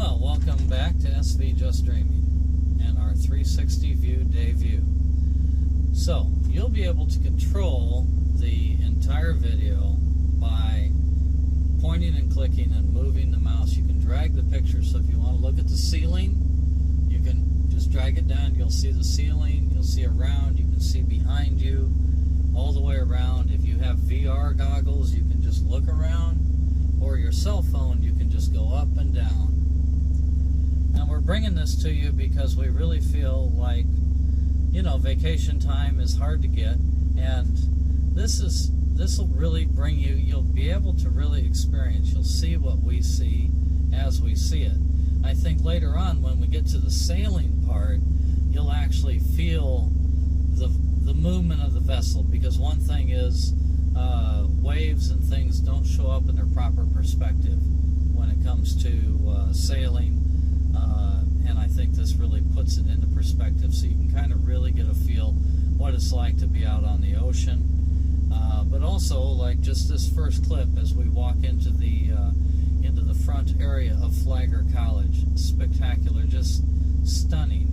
Well, welcome back to SV Jus Dreaming and our 360 view day view. So, you'll be able to control the entire video by pointing and clicking and moving the mouse. You can drag the picture, so if you want to look at the ceiling, you can just drag it down. You'll see the ceiling, you'll see around, you can see behind you, all the way around. If you have VR goggles, you can just look around, or your cell phone, you can just go up and down. And we're bringing this to you because we really feel like, you know, vacation time is hard to get, and this will really bring you, you'll be able to really experience, you'll see what we see as we see it. I think later on when we get to the sailing part, you'll actually feel the movement of the vessel, because one thing is waves and things don't show up in their proper perspective when it comes to sailing, and I think this really puts it into perspective, so you can kind of really get a feel what it's like to be out on the ocean. But also, like just this first clip as we walk into the front area of Flagler College, spectacular, just stunning.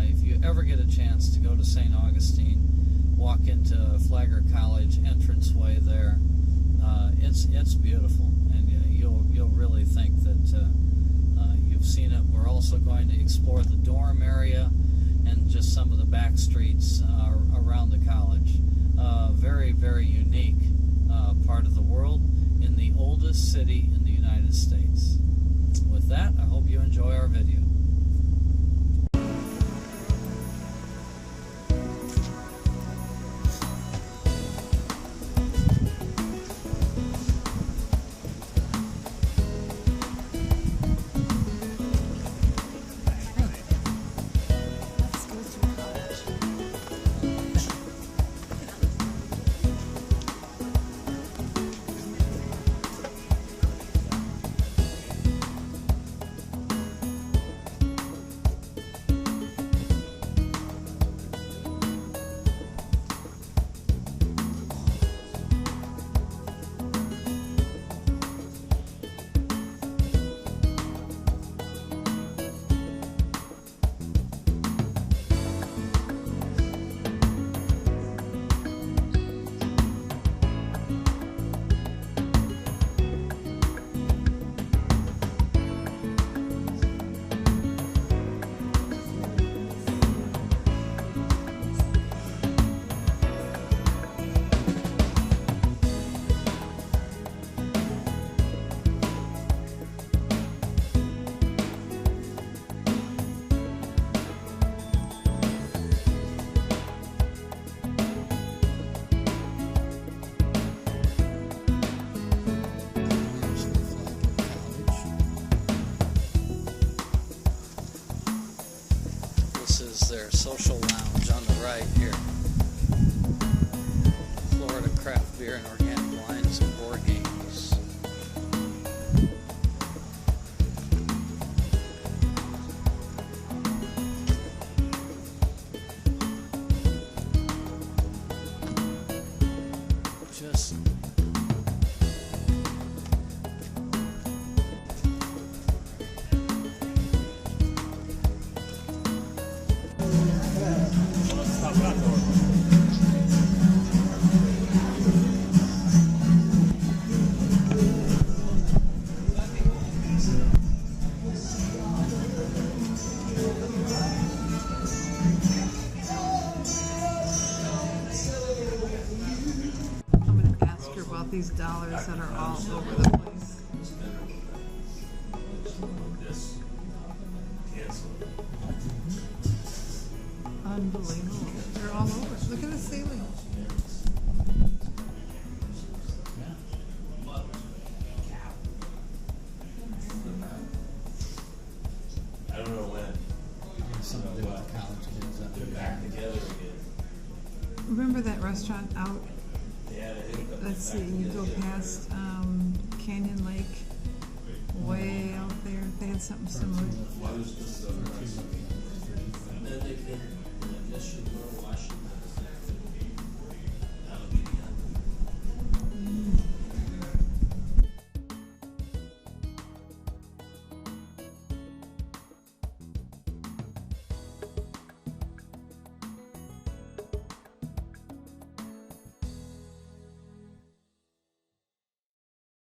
If you ever get a chance to go to St. Augustine, walk into Flagler College entranceway there, it's beautiful, and you'll really think that you've seen it. We're also going to explore the dorm area and just some of the back streets around the college. Very, very unique part of the world in the oldest city in the United States. With that, I hope you enjoy our video. Their social lounge on the right here. Florida craft beer and organic wines and board games. Just these dollars that are all over the place. Unbelievable. They're all over. Look at the ceiling. I don't know when. Something to do with college kids up They're back together again. Remember that restaurant out? Yeah, Let's see, you go past Canyon Lake, way out there. They had something similar. Then they could, this should go to Washington.